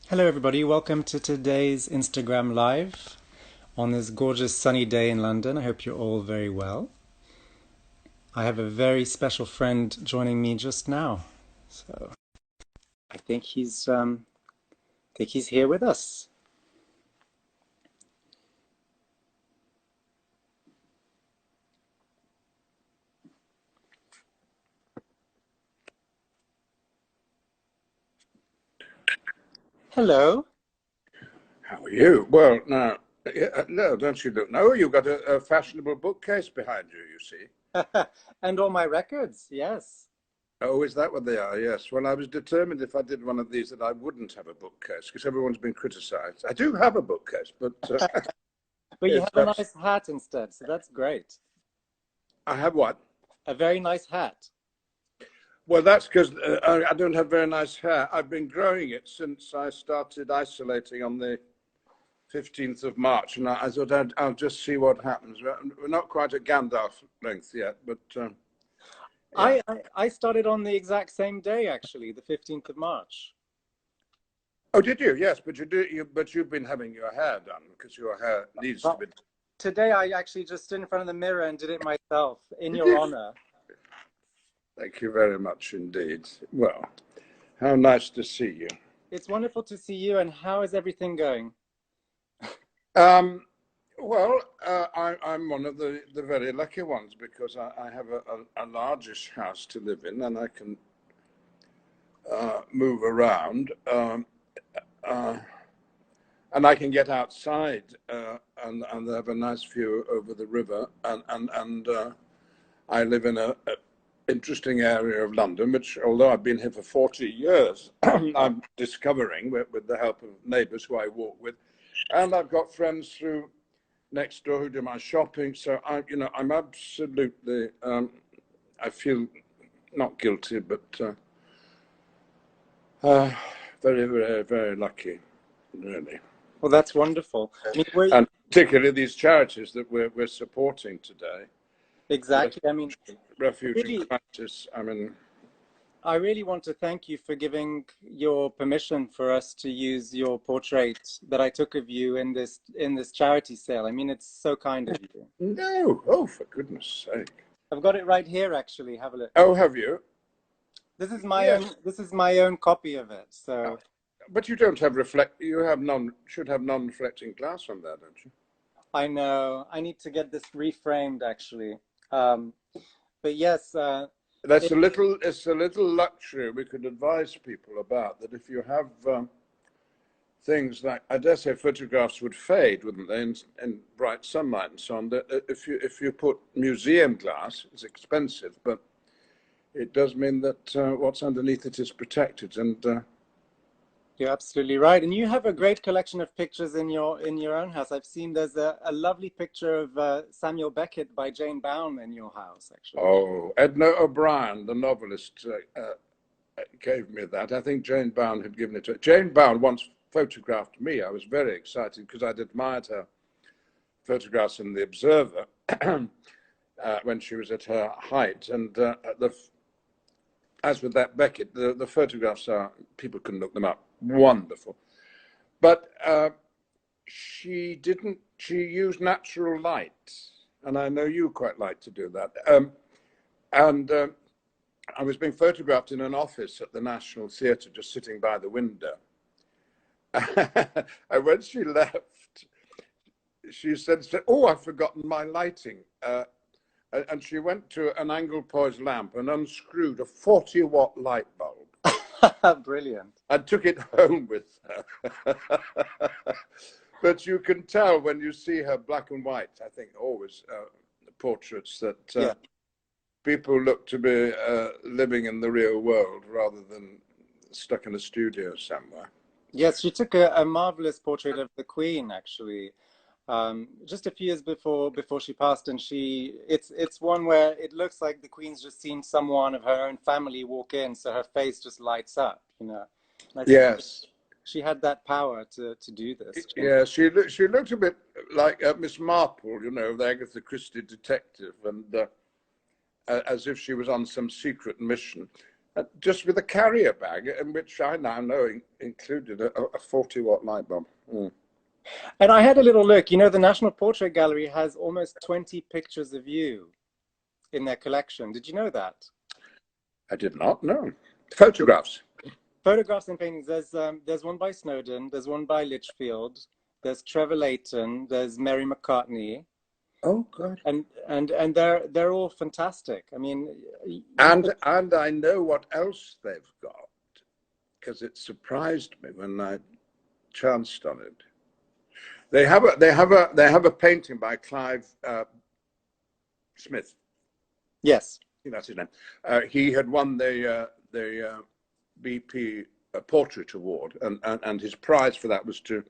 Hello, everybody. Welcome to today's Instagram Live on this gorgeous sunny day in London. I hope you're all very well. I have a very special friend joining me just now, so I think he's here with us. Hello. How are you? Well, now, no, don't you look? No, you've got a fashionable bookcase behind you, you see. And all my records, yes. Oh, is that what they are? Yes. Well, I was determined if I did one of these that I wouldn't have a bookcase because everyone's been criticized. I do have a bookcase, but But you it's have a nice hat instead, so that's great. I have what? A very nice hat. Well, that's because I don't have very nice hair. I've been growing it since I started isolating on the 15th of March, and I thought I'll just see what happens. We're not quite at Gandalf length yet, but yeah. I started on the exact same day, actually, the 15th of March. Oh, did you? Yes, but but you've been having your hair done because your hair needs to Well, be. today I actually just stood in front of the mirror and did it myself in Did your you? honor. Thank you very much indeed. Well, how nice to see you. It's wonderful to see you, and how is everything going? Um, well, I'm one of the very lucky ones because I have a largish house to live in and I can move around. Uh, and I can get outside and have a nice view over the river. And I live in a interesting area of London, which, although I've been here for 40 years, I'm discovering with the help of neighbours who I walk with, and I've got friends through next door who do my shopping. So I'm absolutely, I feel not guilty, but very, very, very lucky, really. Well, that's wonderful. I mean, And particularly these charities that we're supporting today. exactly. I mean, Refuge and really, crisis. I mean, I really want to thank you for giving your permission for us to use your portrait that I took of you in this charity sale. I mean, it's so kind of you. no. Oh, for goodness sake. I've got it right here, actually. Have a look. Oh, have you? This is my own. Yes. This is my own copy of it. So But you don't have you have should have non-reflecting glass on there, don't you? I know I need to get this reframed, actually. Um, but yes, It's a little luxury we could advise people about, that if you have things like, I dare say photographs would fade, wouldn't they, in bright sunlight and so on, that if you put museum glass, it's expensive, but it does mean that what's underneath it is protected. And you're absolutely right. And you have a great collection of pictures in your own house. I've seen there's a lovely picture of Samuel Beckett by Jane Bown in your house, actually. oh, Edna O'Brien, the novelist, gave me that. I think Jane Bown had given it to her. Jane Bown once photographed me. I was very excited because I'd admired her photographs in the Observer when she was at her height. And as with that Beckett, the photographs are, people can look them up, wonderful. But she didn't, she used natural light. And I know you quite like to do that. And I was being photographed in an office at the National Theatre, just sitting by the window. And when she left, she said, "Oh, I've forgotten my lighting." And she went to an angle poised lamp and unscrewed a 40-watt light bulb. Brilliant. And took it home with her. But you can tell when you see her black and white, I think always portraits, that Yeah. people look to be living in the real world rather than stuck in a studio somewhere. Yes, she took a marvelous portrait of the Queen, actually, just a few years before she passed, and it's one where it looks like the Queen's just seen someone of her own family walk in, so her face just lights up, you know. And I think Yes. she had that power to do this. Yeah, she looked a bit like Miss Marple, you know, the Agatha Christie detective, and as if she was on some secret mission. just with a carrier bag, in which I now know included a 40-watt light bulb. Mm. And I had a little look. You know, the National Portrait Gallery has almost 20 pictures of you in their collection. Did you know that? I did not know. Photographs. Photographs and paintings. There's one by Snowden. There's one by Litchfield. There's Trevor Layton. There's Mary McCartney. Oh God! And they're all fantastic. I mean, and I know what else they've got, because it surprised me when I chanced on it. They have a painting by Clive Smith. Yes, That's his name. He had won the BP Portrait Award, and his prize for that was to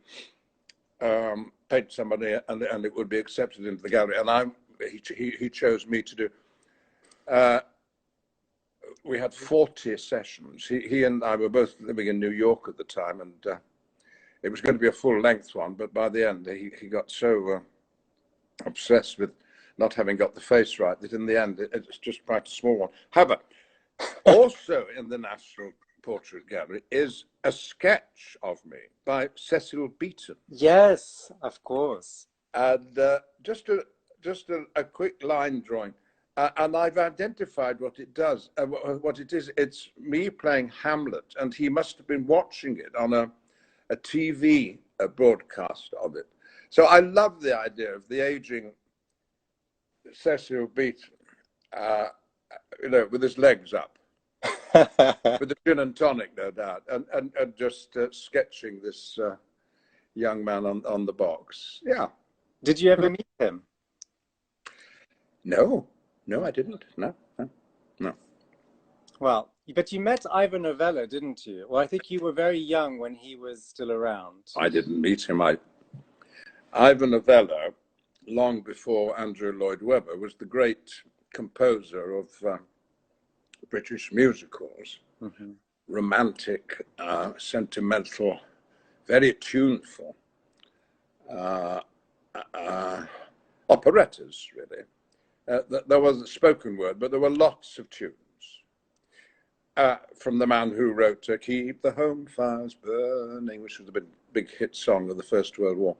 paint somebody, and it would be accepted into the gallery. And he chose me to do. We had 40 sessions. He and I were both living in New York at the time, and it was going to be a full-length one. But by the end, he got so obsessed with not having got the face right that in the end it's just quite a small one. However, also in the National Portrait Gallery is a sketch of me by Cecil Beaton. yes, of course. And just a quick line drawing. And I've identified what it does. What it is, it's me playing Hamlet, and he must have been watching it on a TV broadcast of it. So I love the idea of the aging Cecil Beaton, with his legs up, with the gin and tonic, no doubt, and just sketching this young man on the box. Yeah. Did you ever meet him? No, I didn't. No. Well, but you met Ivor Novello, didn't you? Well, I think you were very young when he was still around. I didn't meet him. Ivor Novello, long before Andrew Lloyd Webber, was the great composer of British musicals. Mm-hmm. Romantic, sentimental, very tuneful operettas, really. There was a spoken word, but there were lots of tunes. From the man who wrote Keep the Home Fires Burning, which was the big hit song of the First World War.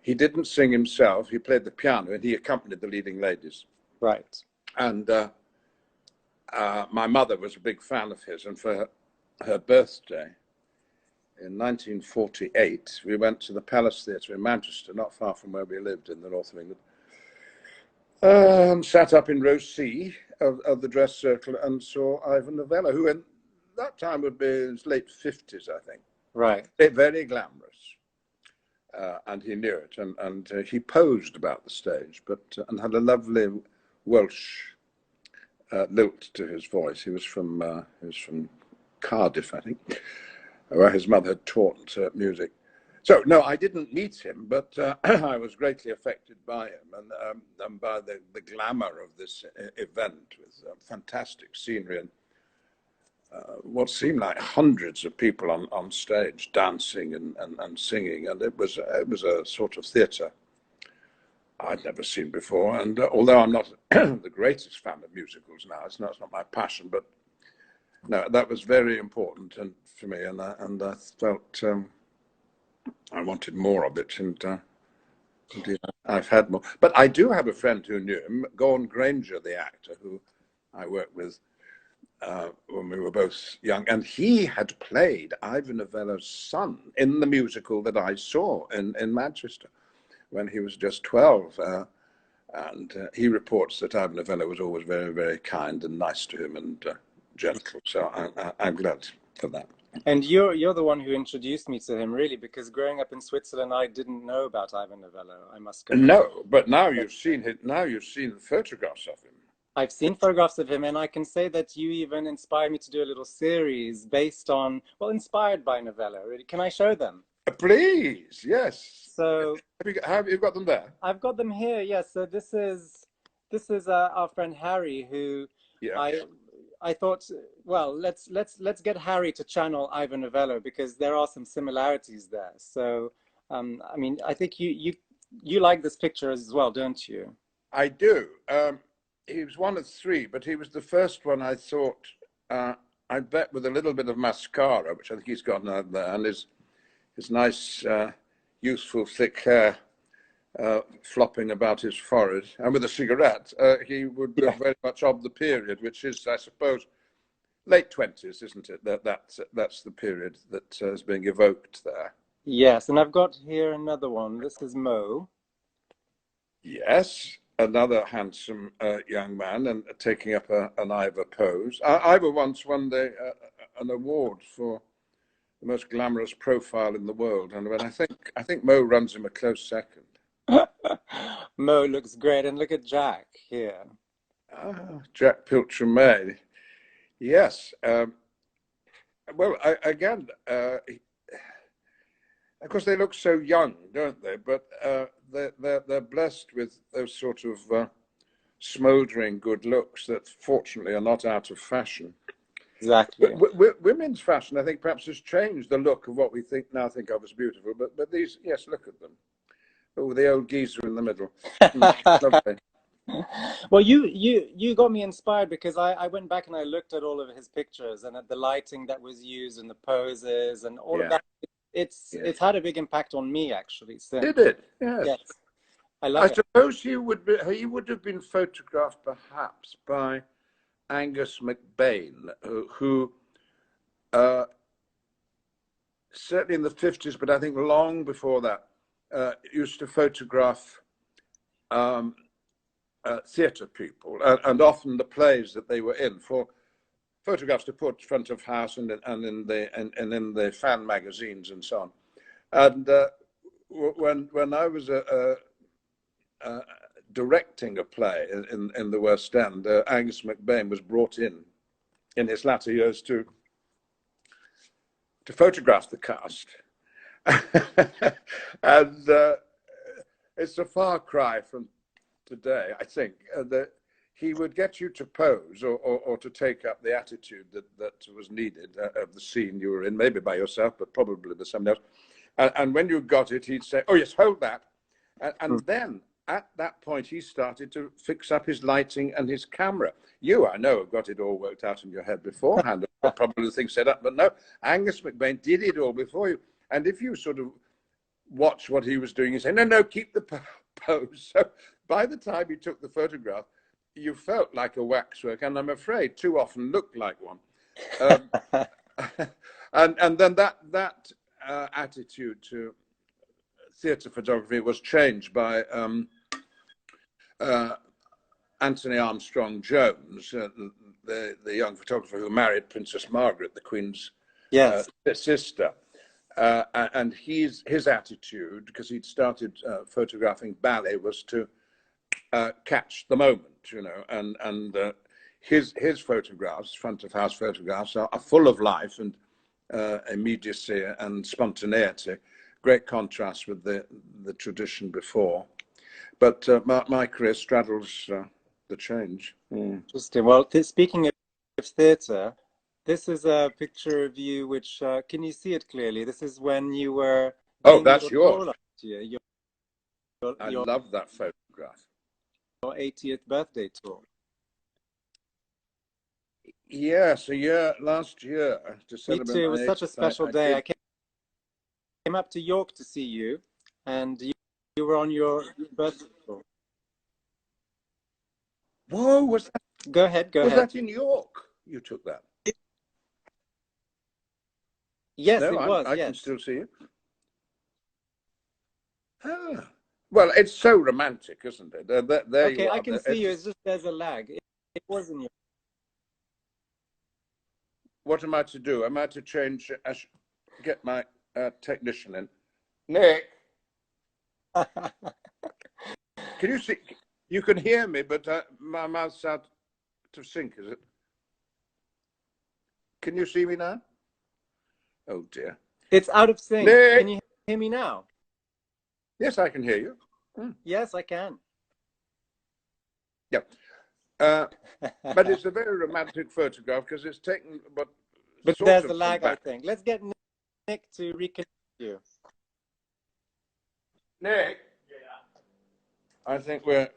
He didn't sing himself. He played the piano and he accompanied the leading ladies. Right. And my mother was a big fan of his. And for her birthday in 1948, we went to the Palace Theatre in Manchester, not far from where we lived in the north of England. Sat up in row C of the dress circle and saw Ivor Novello, who in that time would be in his late 50s, I think. Right. Very glamorous. And he knew it. And he posed about the stage, and had a lovely Welsh lilt to his voice. He was from Cardiff, I think, where his mother had taught music. So, no, I didn't meet him, but I was greatly affected by him and by the glamour of this event with fantastic scenery and what seemed like hundreds of people on stage dancing and singing. And it was a sort of theatre I'd never seen before. And although I'm not the greatest fan of musicals now, it's not my passion, but no, that was very important for me. And I felt... I wanted more of it, and I've had more. But I do have a friend who knew him, Gordon Granger, the actor, who I worked with when we were both young, and he had played Ivor Novello's son in the musical that I saw in Manchester when he was just 12. And he reports that Ivor Novello was always very, very kind and nice to him and gentle. So I'm glad for that. And you're the one who introduced me to him, really, because growing up in Switzerland, I didn't know about Ivor Novello, I must confess. No, but now you've seen it. Now you've seen photographs of him. I've seen photographs of him, and I can say that you even inspired me to do a little series based on, well, inspired by Novello. Really, can I show them? Please, yes. So have you got them there? I've got them here. Yes. So this is our friend Harry, who I thought, well, let's get Harry to channel Ivor Novello, because there are some similarities there. So, I mean, I think you like this picture as well, don't you? I do. He was one of three, but he was the first one I thought I bet with a little bit of mascara, which I think he's got out there, and his nice, useful, thick hair flopping about his forehead, and with a cigarette, he would look very much of the period, which is, I suppose, late 20s, isn't it? That's the period that is being evoked there. Yes, and I've got here another one. This is Mo. Yes, another handsome young man, and taking up an Ivor pose. Ivor once won an award for the most glamorous profile in the world, and I think Mo runs him a close second. Mo looks great, and look at Jack here. Jack Pilcher-May. Yes. Well, again, of course, they look so young, don't they? But they're blessed with those sort of smouldering good looks that, fortunately, are not out of fashion. Exactly. Women's fashion, I think, perhaps has changed the look of what we now think of as beautiful. But these, yes, look at them. Oh, the old geezer in the middle. Lovely. Well, you got me inspired, because I went back and I looked at all of his pictures and at the lighting that was used and the poses and all of that. It's had a big impact on me, actually. Since. Did it? Yes. Yes. I love it. I suppose he would have been photographed perhaps by Angus McBain, who certainly in the 50s, but I think long before that, used to photograph theatre people, and often the plays that they were in, for photographs to put front of house and in the fan magazines and so on. And when I was directing a play in the West End, Angus McBain was brought in his latter years to photograph the cast. And it's a far cry from today, I think, that he would get you to pose or to take up the attitude that was needed of the scene you were in, maybe by yourself, but probably with somebody else. And when you got it, he'd say, "Oh yes, hold that." And then at that point, he started to fix up his lighting and his camera. You, I know, have got it all worked out in your head beforehand, probably the thing set up, but no, Angus McBain did it all before you. And if you sort of watch what he was doing, you say, no, keep the pose. So by the time you took the photograph, you felt like a waxwork, and I'm afraid too often looked like one. And then that attitude to theatre photography was changed by Anthony Armstrong Jones, the young photographer who married Princess Margaret, the Queen's sister. And his attitude, because he'd started photographing ballet, was to catch the moment, you know, and his photographs, front of house photographs, are full of life and immediacy and spontaneity. Great contrast with the tradition before. But my career straddles the change. Interesting. Well, speaking of theatre, this is a picture of you, which can you see it clearly? This is when you were. Oh, that's yours. I love that photograph. Your 80th birthday tour. Yes, last year to celebrate. Me too. It was such a special day. I came up to York to see you, and you were on your birthday tour. Whoa, was that? Go ahead. Was that in York? You took that? Yes, no, it was. I can still see it. Ah. Well, it's so romantic, isn't it? There okay, you are. I can see you. It's just there's a lag. It wasn't you. What am I to do? Am I to change? Get my technician in. Nick, can you see? You can hear me, but my mouth's out of sync, is it? Can you see me now? Oh dear. It's out of sync. Nick! Can you hear me now? Yes, I can hear you. Yes, I can. Yeah. But it's a very romantic photograph because it's taken, but there's a lag, I think. Let's get Nick to reconnect you. Nick? Yeah. I think we're...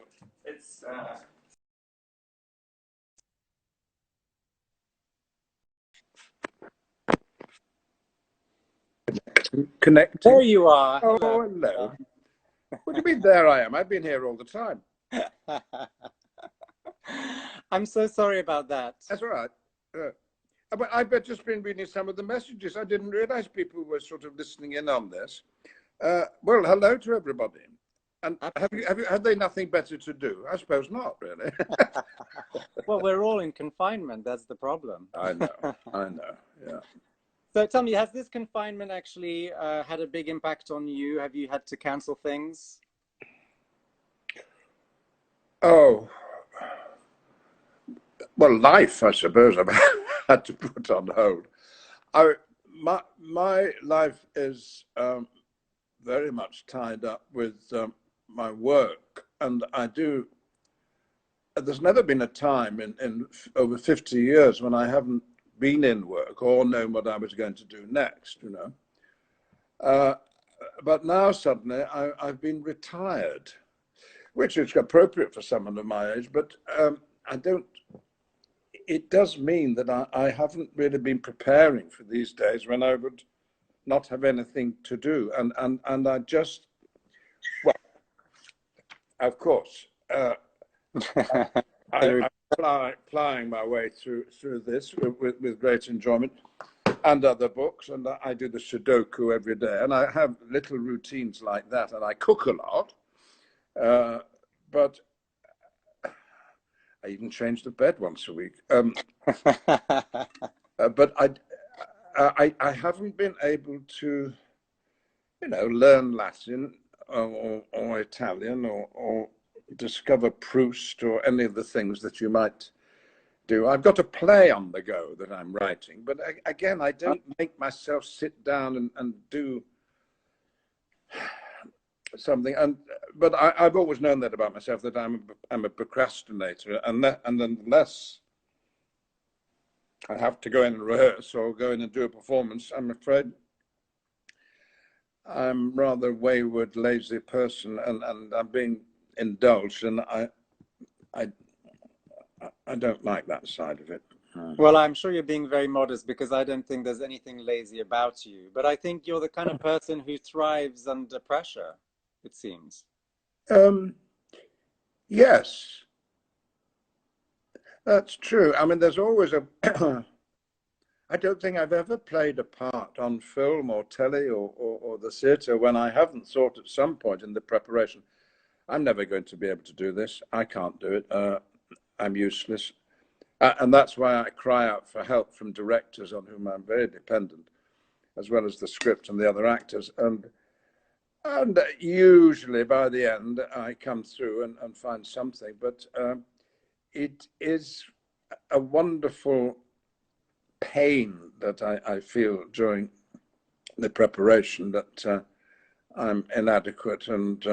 Connecting. There you are. Oh, Hello. hello. What do you mean there I am? I've been here all the time. I'm so sorry about that. That's all right. But I've just been reading some of the messages. I didn't realize people were sort of listening in on this. Well, hello to everybody. And have they nothing better to do? I suppose not, really. Well, we're all in confinement. That's the problem. I know. Yeah. So tell me, has this confinement actually had a big impact on you? Have you had to cancel things? Oh, well, life, I suppose, I've had to put on hold. My life is very much tied up with my work, and I do. There's never been a time in over 50 years when I haven't been in work or known what I was going to do next, you know. But now suddenly I've been retired, which is appropriate for someone of my age, but I don't. It does mean that I haven't really been preparing for these days when I would not have anything to do, and I just, well, of course, I'm plying my way through this with great enjoyment, and other books, and I do the Sudoku every day, and I have little routines like that, and I cook a lot, but I even change the bed once a week. But I haven't been able to, you know, learn Latin or Italian or discover Proust or any of the things that you might do. I've got a play on the go that I'm writing, but again, I don't make myself sit down and do something. But I've always known that about myself, that I'm a procrastinator, and unless I have to go in and rehearse or go in and do a performance, I'm afraid I'm rather a wayward, lazy person, and I'm being indulged, and I don't like that side of it. Well, I'm sure you're being very modest because I don't think there's anything lazy about you. But I think you're the kind of person who thrives under pressure, it seems. Yes, that's true. I mean, there's always a. I don't think I've ever played a part on film or telly or the theatre when I haven't thought at some point in the preparation, I'm never going to be able to do this. I can't do it. I'm useless. And that's why I cry out for help from directors on whom I'm very dependent, as well as the script and the other actors. And usually by the end, I come through and find something. But it is a wonderful pain that I feel during the preparation, that I'm inadequate and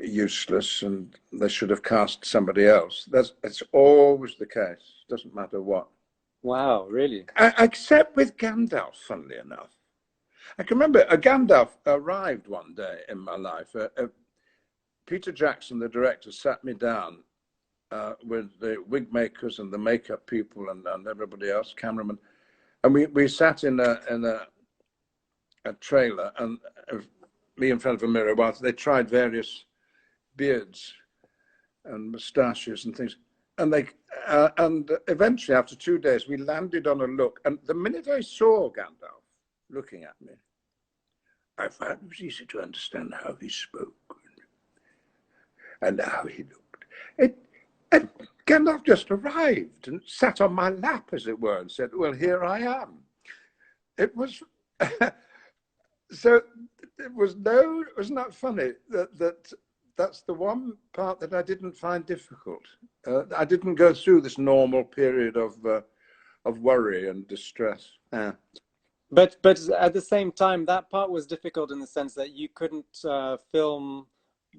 useless, and they should have cast somebody else. It's always the case. Doesn't matter what. Wow, really? Except with Gandalf, funnily enough. I can remember Gandalf arrived one day in my life. Peter Jackson, the director, sat me down with the wig makers and the makeup people and everybody else, cameraman, and we sat in a trailer, and me in front of a mirror whilst they tried various beards and moustaches and things, and and eventually after 2 days we landed on a look, and the minute I saw Gandalf looking at me, I found it was easy to understand how he spoke and how he looked. And Gandalf just arrived and sat on my lap, as it were, and said, "Well, here I am." It was so. Wasn't that funny? That's the one part that I didn't find difficult. I didn't go through this normal period of worry and distress. But at the same time, that part was difficult in the sense that you couldn't film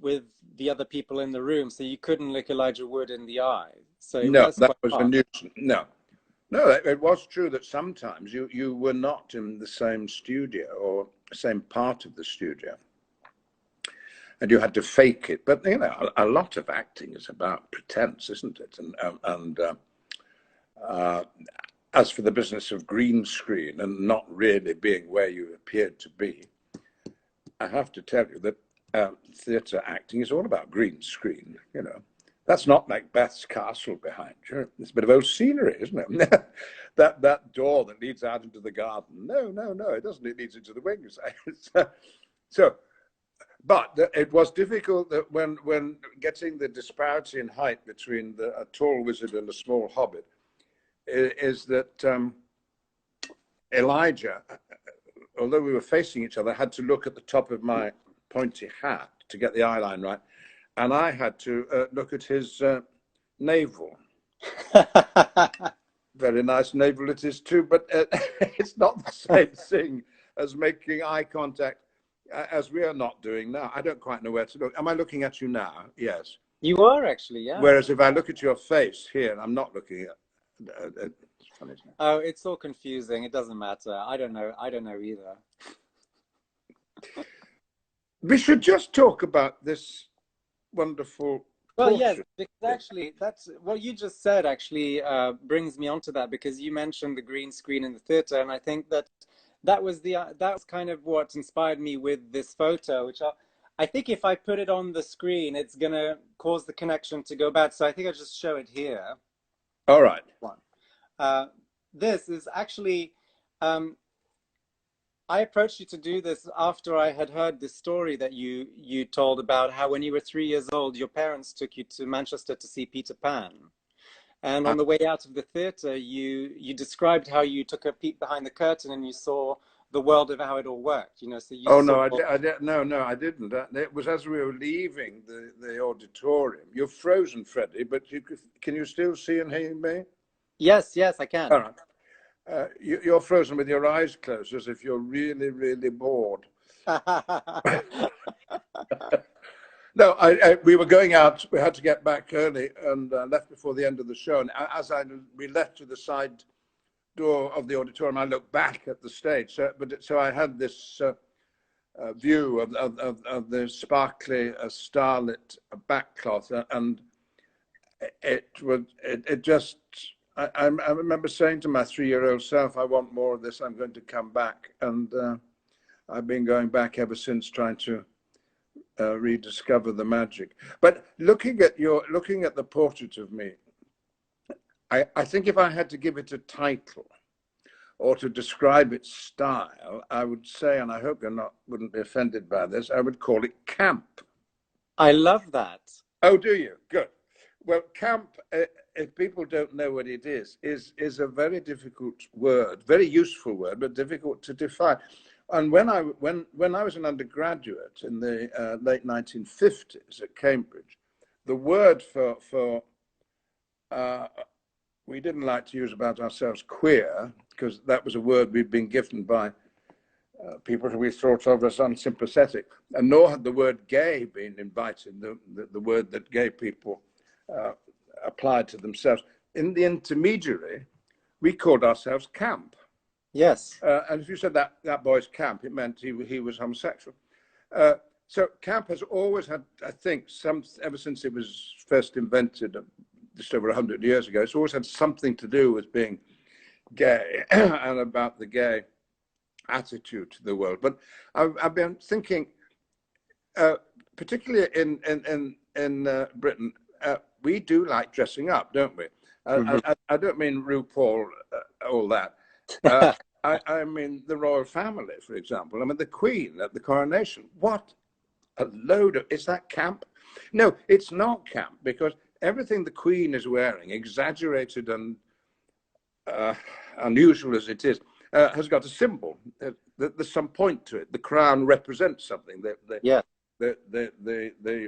with the other people in the room, so you couldn't look Elijah Wood in the eye. So it No, was that quite was a hard. nuisance. No, it was true that sometimes you were not in the same studio or same part of the studio, and you had to fake it. But you know, a lot of acting is about pretense, isn't it? as for the business of green screen and not really being where you appeared to be, I have to tell you that theatre acting is all about green screen, you know. That's not Macbeth's castle behind you. It's a bit of old scenery, isn't it? that door that leads out into the garden. No, it doesn't. It leads into the wings. So, but it was difficult that when getting the disparity in height between a tall wizard and a small hobbit is that Elijah, although we were facing each other, had to look at the top of my pointy hat to get the eye line right, and I had to look at his navel. Very nice navel it is too, but it's not the same thing as making eye contact as we are not doing now. I don't quite know where to look. Am I looking at you now? Yes. You are actually, yeah. Whereas if I look at your face here, and I'm not looking at, it's funny. Oh, it's all confusing. It doesn't matter. I don't know either. We should just talk about this wonderful Well, portrait. yes, because actually, that's what you just said. Actually, brings me onto that, because you mentioned the green screen in the theatre, and I think that was kind of what inspired me with this photo, which I think if I put it on the screen, it's gonna cause the connection to go bad. So I think I'll just show it here. All right. This is actually. I approached you to do this after I had heard the story that you told about how when you were 3 years old, your parents took you to Manchester to see Peter Pan. And on the way out of the theatre, you described how you took a peek behind the curtain and you saw the world of how it all worked. You know, so you Oh, saw... no, I didn't. It was as we were leaving the auditorium. You're frozen, Freddie, but can you still see and hear me? Yes, I can. All right. You're frozen with your eyes closed, as if you're really, really bored. No, we were going out. We had to get back early and left before the end of the show. And as we left to the side door of the auditorium, I looked back at the stage. So I had this view of the sparkly, starlit backcloth, and it just. I remember saying to my 3-year-old self, I want more of this, I'm going to come back. And I've been going back ever since, trying to rediscover the magic. But looking at the portrait of me, I think if I had to give it a title or to describe its style, I would say, and I hope you wouldn't be offended by this, I would call it camp. I love that. Oh, do you? Good. Well, camp, if people don't know what it is a very difficult word, very useful word, but difficult to define. And when I was an undergraduate in the late 1950s at Cambridge, the word for we didn't like to use about ourselves queer, because that was a word we'd been given by people who we thought of as unsympathetic, and nor had the word gay been invited, the word that gay people applied to themselves. In the intermediary, we called ourselves camp. Yes. And if you said that boy's camp, it meant he was homosexual. So camp has always had, I think, ever since it was first invented just over 100 years ago, it's always had something to do with being gay and about the gay attitude to the world. But I've been thinking, particularly in Britain, we do like dressing up, don't we? I don't mean RuPaul, all that. I mean the royal family, for example. I mean the Queen at the coronation. What a load of... Is that camp? No, it's not camp, because everything the Queen is wearing, exaggerated and unusual as it is, has got a symbol. There's some point to it. The crown represents something. The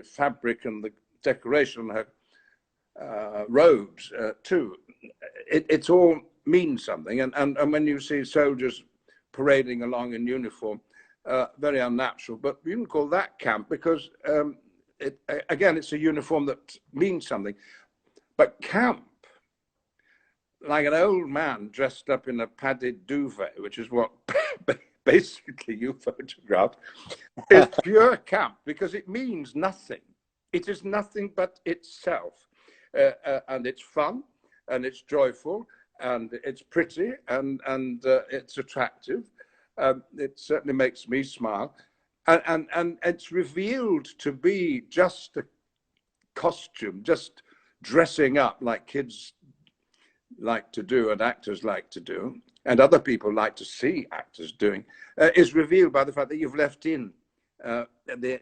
fabric and the decoration on her robes too. It's all means something. And when you see soldiers parading along in uniform, very unnatural. But you can call that camp because again, it's a uniform that means something. But camp, like an old man dressed up in a padded duvet, which is what basically you photographed, is pure camp because it means nothing. It is nothing but itself. And it's fun and it's joyful. and it's pretty, and it's attractive. It certainly makes me smile, and it's revealed to be just a costume, just dressing up like kids like to do and actors like to do, and other people like to see actors doing, is revealed by the fact that you've left in the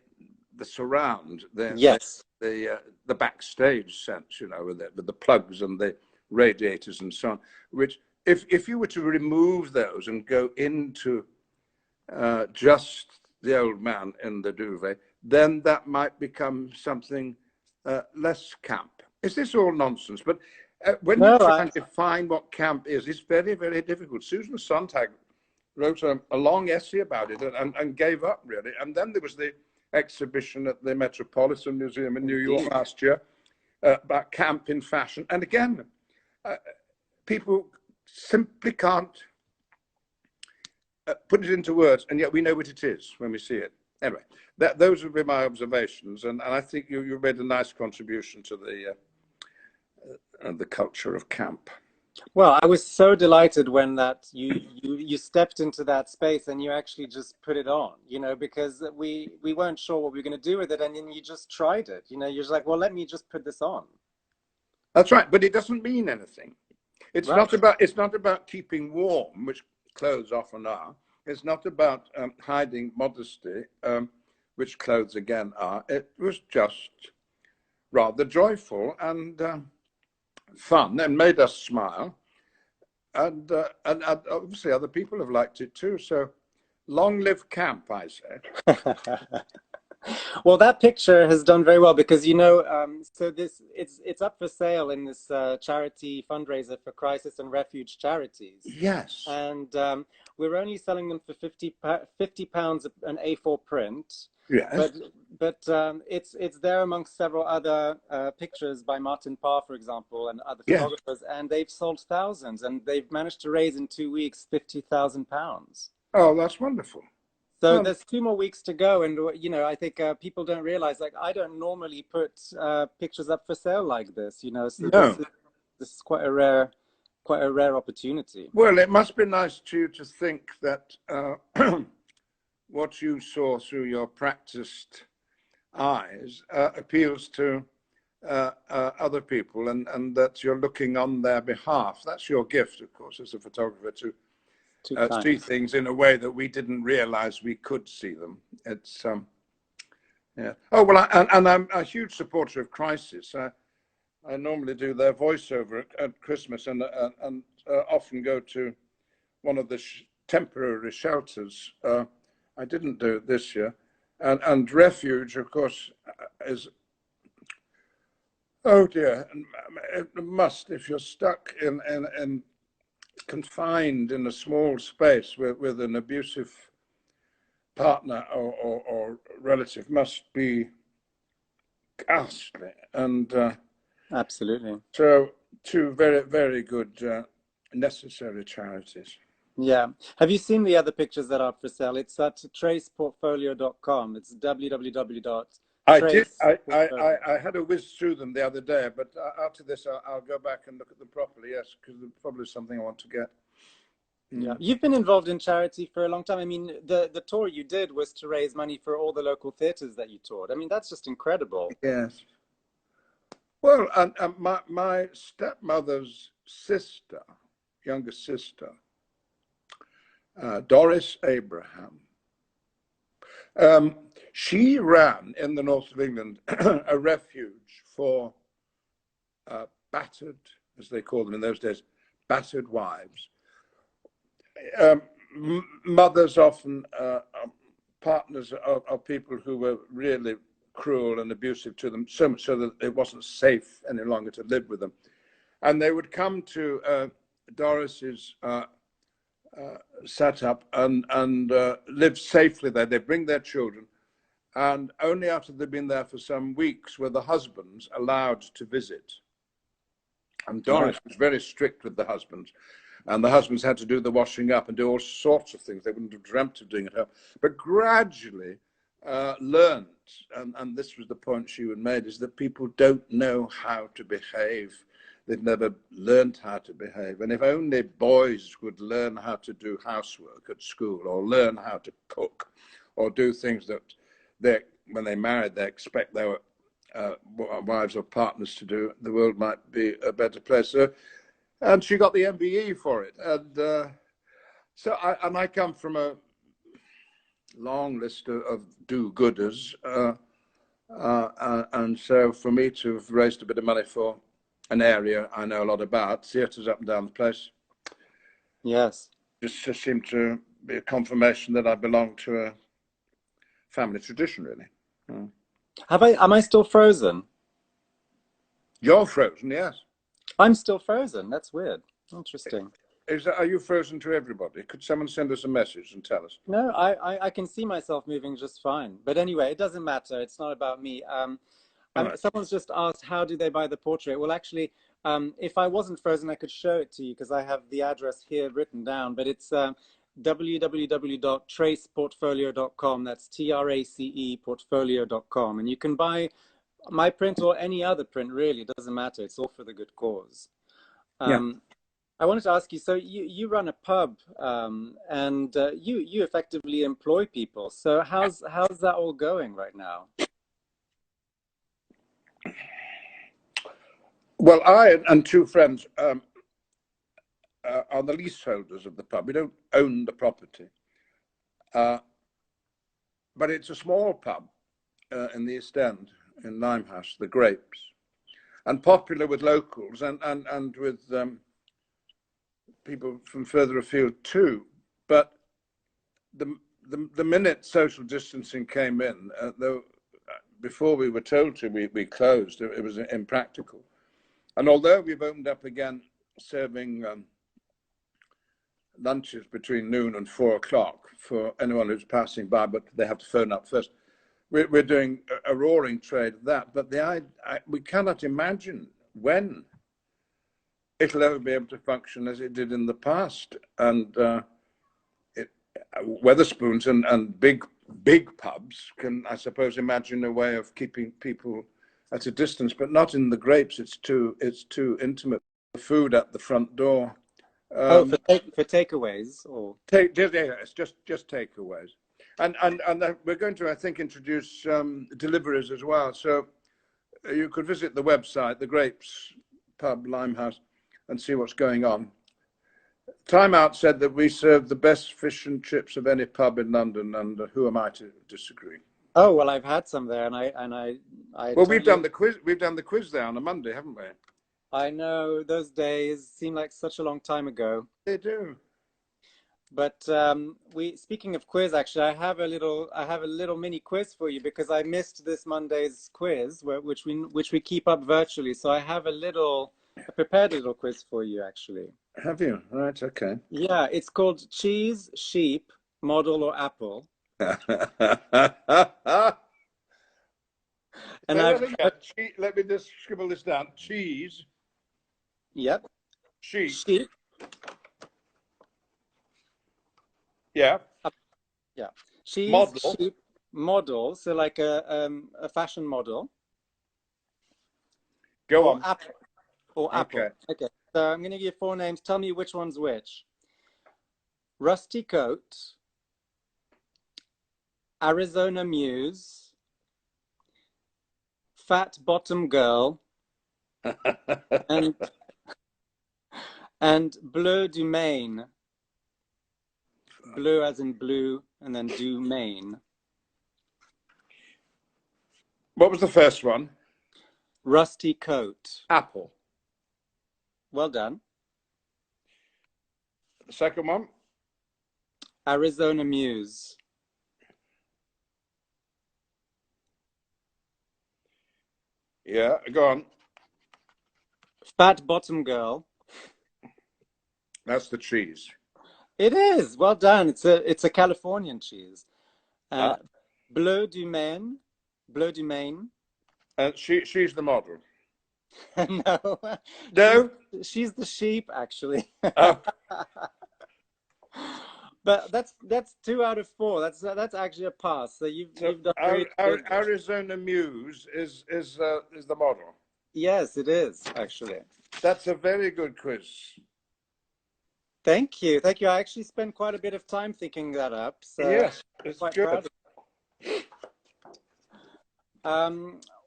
surround, Yes. the backstage sense, with the plugs and the radiators and so on. Which, if you were to remove those and go into just the old man in the duvet, then that might become something less camp. Is this all nonsense? But when you try and define what camp is, it's very, very difficult. Susan Sontag wrote a long essay about it and gave up, really. And then there was the exhibition at the Metropolitan Museum in New York last year about camp in fashion. And again, people simply can't put it into words, and yet we know what it is when we see it. Anyway, those would be my observations, and I think you made a nice contribution to the culture of camp. Well, I was so delighted when you stepped into that space and you actually just put it on, because we weren't sure what we were going to do with it, and then you just tried it. You're just like, well, let me just put this on. That's right, but it doesn't mean anything. It's not about keeping warm, which clothes often are. It's not about hiding modesty, which clothes again are. It was just rather joyful and fun, and made us smile, and obviously other people have liked it too. So long live camp, I say. Well, that picture has done very well because so it's up for sale in this charity fundraiser for crisis and refuge charities. Yes, and we're only selling them for £50 an A4 print. Yes, but it's there amongst several other pictures by Martin Parr, for example, and other photographers, and they've sold thousands, and they've managed to raise in 2 weeks £50,000. Oh, that's wonderful. So there's 2 more weeks to go, and I think people don't realize, like, I don't normally put pictures up for sale like this, so No. this is quite a rare opportunity. Well, it must be nice to you to think that what you saw through your practiced eyes appeals to other people, and that you're looking on their behalf. That's your gift, of course, as a photographer, to see things in a way that we didn't realize we could see them. It's yeah. Oh, well, and I'm a huge supporter of Crisis. I normally do their voiceover at Christmas, and often go to one of the temporary shelters. I didn't do it this year, and Refuge, of course, is, oh dear, it must, if you're stuck in confined in a small space with an abusive partner or relative, must be ghastly. And absolutely. So 2 very, very good necessary charities. Yeah. Have you seen the other pictures that are for sale? It's at traceportfolio.com. It's www. I did. I had a whiz through them the other day, but after this, I'll go back and look at them properly. Yes, because there's probably something I want to get. Yeah, you've been involved in charity for a long time. I mean, the tour you did was to raise money for all the local theatres that you toured. I mean, that's just incredible. Yes. Well, and my stepmother's sister, younger sister, Doris Abraham, she ran in the north of England a refuge for battered, as they called them in those days, battered wives. Mothers often partners of people who were really cruel and abusive to them, so much so that it wasn't safe any longer to live with them. And they would come to Doris's setup and live safely there. They bring their children, and only after they've been there for some weeks were the husbands allowed to visit. And Doris was very strict with the husbands. And the husbands had to do the washing up and do all sorts of things they wouldn't have dreamt of doing at home. But gradually learned, and this was the point she had made, is that people don't know how to behave. they've never learned how to behave. And if only boys would learn how to do housework at school, or learn how to cook, or do things that they, when they married, they expect their wives or partners to do, the world might be a better place. So, and she got the MBE for it. And so I come from a long list of do-gooders. And so for me to have raised a bit of money for an area I know a lot about, theatres up and down the place, Yes. just seemed to be a confirmation that I belong to a family tradition, really. Am I still frozen? You're frozen, yes. I'm still frozen. That's weird. Interesting. Are you frozen to everybody? Could someone send us a message and tell us? No, I can see myself moving just fine. But anyway, it doesn't matter. It's not about me. Right. Someone's just asked, how do they buy the portrait? Well, actually, if I wasn't frozen, I could show it to you because I have the address here written down. But it's www.traceportfolio.com. That's TRACE portfolio.com. And you can buy my print or any other print, really. It doesn't matter. It's all for the good cause. Yeah. I wanted to ask you, so you run a pub, and you effectively employ people. So how's that all going right now? Well, I and two friends are the leaseholders of the pub. We don't own the property, but it's a small pub in the East End in Limehouse, the Grapes, and popular with locals and with people from further afield too. But the minute social distancing came in, though before we were told to, we closed. It was impractical. And although we've opened up again, serving lunches between noon and 4 o'clock for anyone who's passing by, but they have to phone up first. We're doing a roaring trade of that. But we cannot imagine when it'll ever be able to function as it did in the past. And Weatherspoons and big pubs can, I suppose, imagine a way of keeping people at a distance, but not in the Grapes. It's too intimate. The food at the front door. For takeaways or It's just takeaways, and we're going to, I think, introduce deliveries as well. So you could visit the website, the Grapes Pub Limehouse, and see what's going on. Time Out said that we serve the best fish and chips of any pub in London, and who am I to disagree? Oh, well, I've had some there, and I well, we've done the quiz. We've done the quiz there on a Monday, haven't we? I know those days seem like such a long time ago. They do. But speaking of quiz, actually, I have a little mini quiz for you because I missed this Monday's quiz, which we keep up virtually. So I have prepared a little quiz for you, actually. Have you? Right. Okay. Yeah, it's called Cheese, Sheep, Model, or Apple. And let me just scribble this down. Cheese. Yep. Sheep. Yeah. Yeah. Cheese, model. Sheep, model. So like a fashion model. Go on. Apple. Or Apple. Okay. So I'm going to give you 4 names. Tell me which one's which. Rusty Coat, Arizona Muse, Fat Bottom Girl, and Bleu du Maine. Bleu as in blue, and then du Maine. What was the first one? Rusty Coat. Apple. Well done. The second one? Arizona Muse. Yeah, go on. Fat Bottom Girl. That's the cheese. It is. Well done. It's a Californian cheese. Bleu du Maine. Bleu du Maine. She's the model. No. No? She's the sheep, actually. Oh. But that's 2 out of 4. That's actually a pass. So you've done Arizona Muse is the model. Yes, it is actually. That's a very good quiz. Thank you. Thank you. I actually spent quite a bit of time thinking that up, so Yes, it's quite good. proud of it.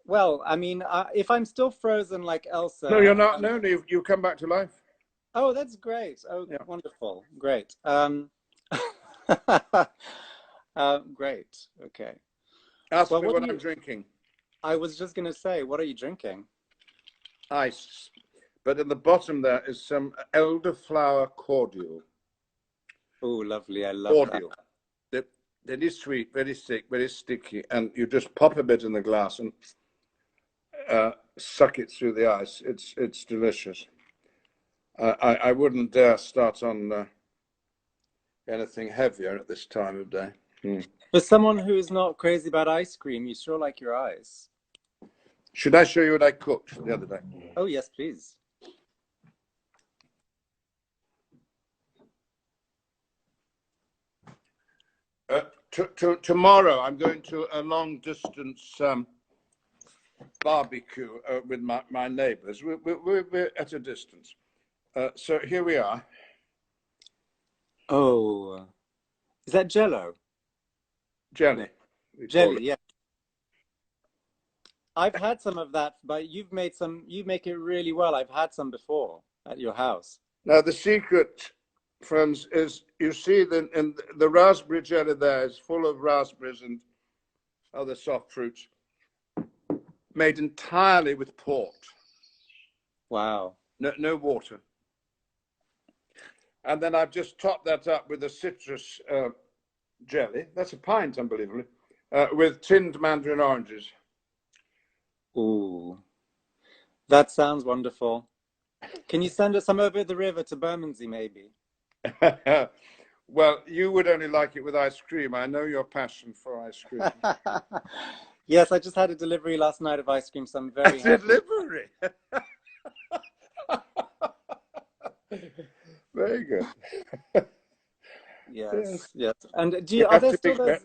Well, I mean, if I'm still frozen like No, you're Elsa, not. No, you come back to life. oh, that's great. Oh, Yeah. wonderful. Great. Great. Okay. Ask Well, me what do what I'm you, drinking. I was just going to say, what are you drinking? Ice. But at the bottom there is some elderflower cordial. Oh, lovely. I love that. Cordial. They- That is sweet, very thick, very sticky, and you just pop a bit in the glass and suck it through the ice. It's delicious. I wouldn't dare start on anything heavier at this time of day. Mm. For someone who's not crazy about ice cream, you sure like your ice. Should I show you what I cooked the other day? Oh, yes, please. Tomorrow, I'm going to a long distance barbecue with my neighbors. We're at a distance. So here we are. Oh, is that Jello? No, Jelly, we call jelly. it. Yeah, I've had some of that, but you've made some. You make it really well. I've had some before at your house. Now, the secret, friends, is you see in the raspberry jelly there is full of raspberries and other soft fruits made entirely with port. Wow. No water. And then I've just topped that up with a citrus jelly. That's a pint, unbelievably, with tinned mandarin oranges. Ooh, that sounds wonderful. Can you send us some over the river to Bermondsey, maybe? Well, you would only like it with ice cream. I know your passion for ice cream. Yes, I just had a delivery last night of ice cream, so I'm A very happy. delivery. Very good. Yes. Yes, yes. And We are have there to still be. those?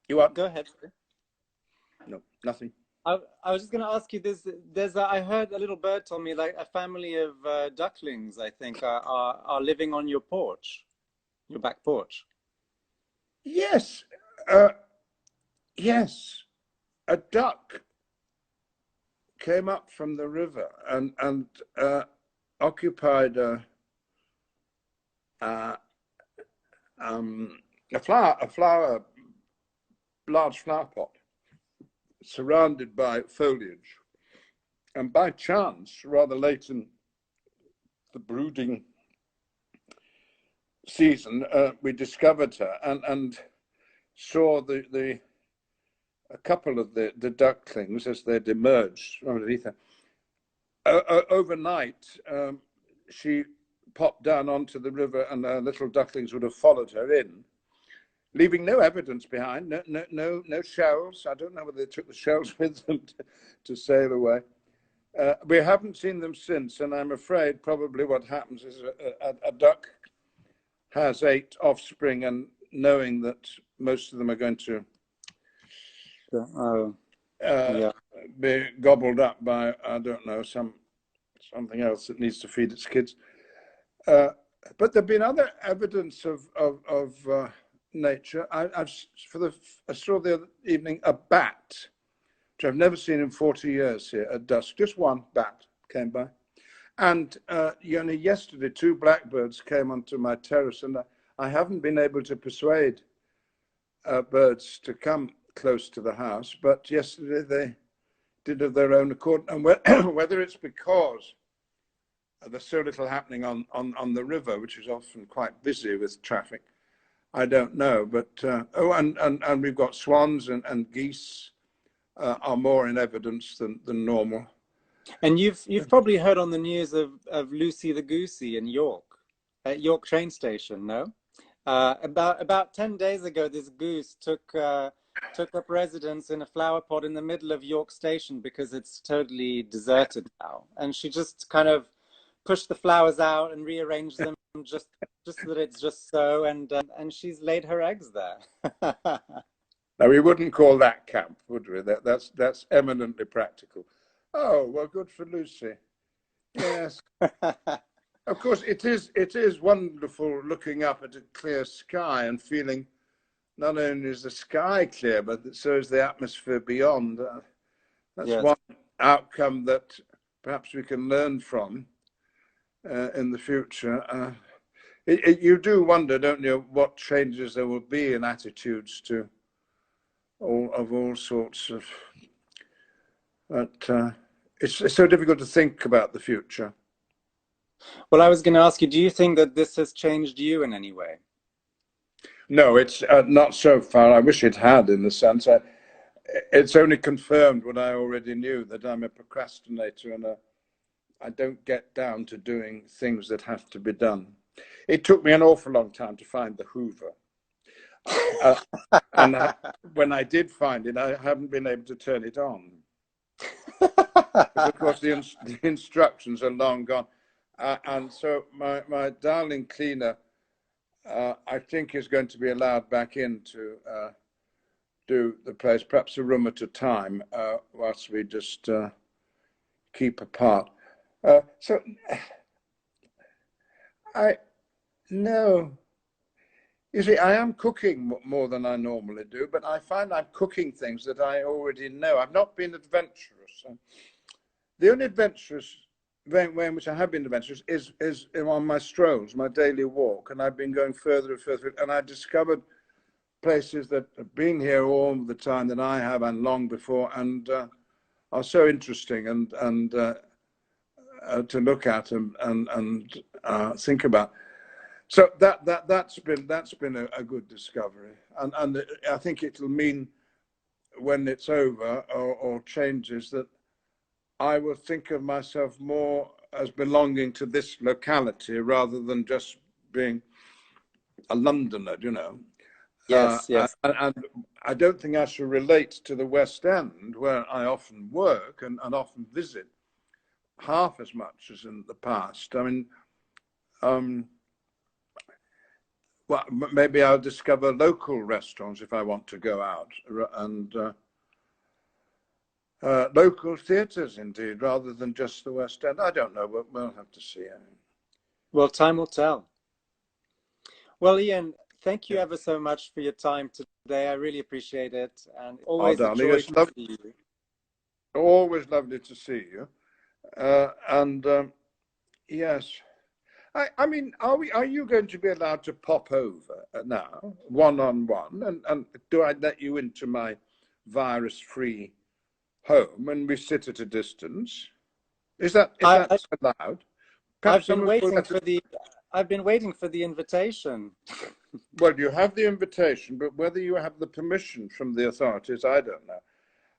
You are? Go ahead. No, nothing. I was just going to ask you, I heard a little bird told me like a family of ducklings, I think, are living on your porch, your back porch. Yes. Uh, yes. A duck came up from the river and occupied a, a large flower pot surrounded by foliage. And by chance, rather late in the brooding season, we discovered her and saw a couple of the ducklings as they'd emerged underneath her. Overnight, she popped down onto the river, and her little ducklings would have followed her in, leaving no evidence behind, no shells. I don't know whether they took the shells with them to sail away. We haven't seen them since, and I'm afraid probably what happens is a duck has 8 offspring, and knowing that most of them are going to Oh, uh, yeah. be gobbled up by, I don't know, something else that needs to feed its kids. But there've been other evidence of nature. I saw the other evening a bat, which I've never seen in 40 years here at dusk. Just one bat came by. And only yesterday, 2 blackbirds came onto my terrace, and I haven't been able to persuade birds to come close to the house, but yesterday they did of their own accord. And whether it's because there's so little happening on the river, which is often quite busy with traffic, I don't know. But and we've got swans and geese are more in evidence than normal. And you've probably heard on the news of Lucy the Goosey in York, at York train station, no? About 10 days ago, this goose took up residence in a flower pot in the middle of York Station because it's totally deserted now, and she just kind of pushed the flowers out and rearranged them just so that it's just so, and she's laid her eggs there. Now we wouldn't call that camp, would we? That's eminently practical. Oh, well, good for Lucy. Yes. Of course, it is wonderful looking up at a clear sky and feeling not only is the sky clear, but so is the atmosphere beyond. That's Yes. one outcome that perhaps we can learn from in the future. You do wonder, don't you, what changes there will be in attitudes to all sorts of. But it's so difficult to think about the future. Well, I was going to ask you, do you think that this has changed you in any way? No, it's not so far. I wish it had, in the sense. It's only confirmed what I already knew, that I'm a procrastinator and I don't get down to doing things that have to be done. It took me an awful long time to find the Hoover. And when I did find it, I haven't been able to turn it on. Because, of course, the instructions are long gone. And so my darling cleaner, I think, is going to be allowed back in to do the place, perhaps a room at a time, whilst we just keep apart. So no. You see, I am cooking more than I normally do, but I find I'm cooking things that I already know. I've not been adventurous. The only adventurous way in which I have been adventurous is on my strolls, my daily walk, and I've been going further and further, and I discovered places that have been here all the time that I have and long before, and are so interesting and to look at and think about. So that's been a good discovery, and I think it'll mean when it's over or changes that I will think of myself more as belonging to this locality rather than just being a Londoner, you know. Yes, yes. And I don't think I shall relate to the West End, where I often work and often visit, half as much as in the past. I mean, well, maybe I'll discover local restaurants if I want to go out, and local theatres, indeed, rather than just the West End. I don't know, but we'll have to see. Well, time will tell. Well, Ian, thank you Yeah. ever so much for your time today. I really appreciate it, and Oh, always a darling, joy it's to see you. always lovely to see you. And yes, I mean, are you going to be allowed to pop over now, one on one, and do I let you into my virus-free home and we sit at a distance? Is that I, allowed? I've Perhaps been someone will waiting let for us. the I've been waiting for the invitation. Well, you have the invitation, but whether you have the permission from the authorities, I don't know.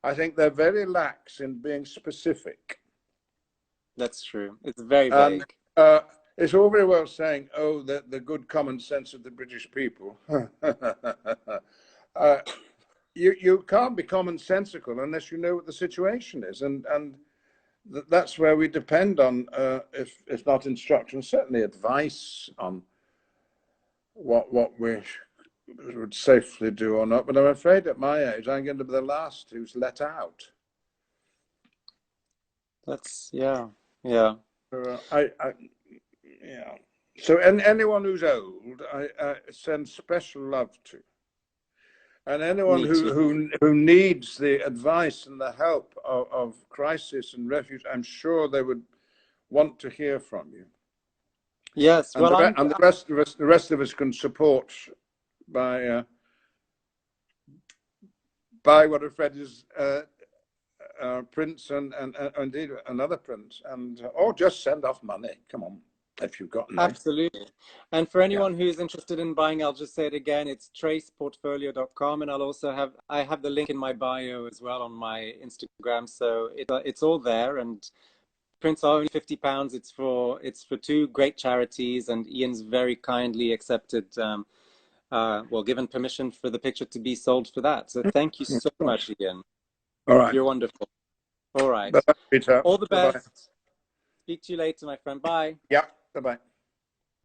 I think they're very lax in being specific. That's true. It's very And vague. it's all very well saying, oh, the good common sense of the British people. You can't be commonsensical unless you know what the situation is. And that's where we depend on, if not instruction, certainly advice on what we would safely do or not. But I'm afraid at my age, I'm going to be the last who's let out. That's yeah, yeah. Yeah. So, anyone who's old, I send special love to, and anyone Me too. who needs the advice and the help of crisis and refuge, I'm sure they would want to hear from you. Yes. And Well, the rest of us can support by one of Freddie's prints and indeed another print, and or just send off money. Come on, if you've got any. absolutely. And for Yeah. anyone who's interested in buying, I'll just say it again. It's traceportfolio.com, and I'll also have the link in my bio as well on my Instagram. So it's all there, and prints are only £50. It's for two great charities, and Ian's very kindly accepted. Well, given permission for the picture to be sold for that. So thank you Of so course. much, Ian. All right. You're wonderful. All right. Bye, Peter. All the Bye bye. best. Speak to you later, my friend. Bye. Yeah. Bye bye.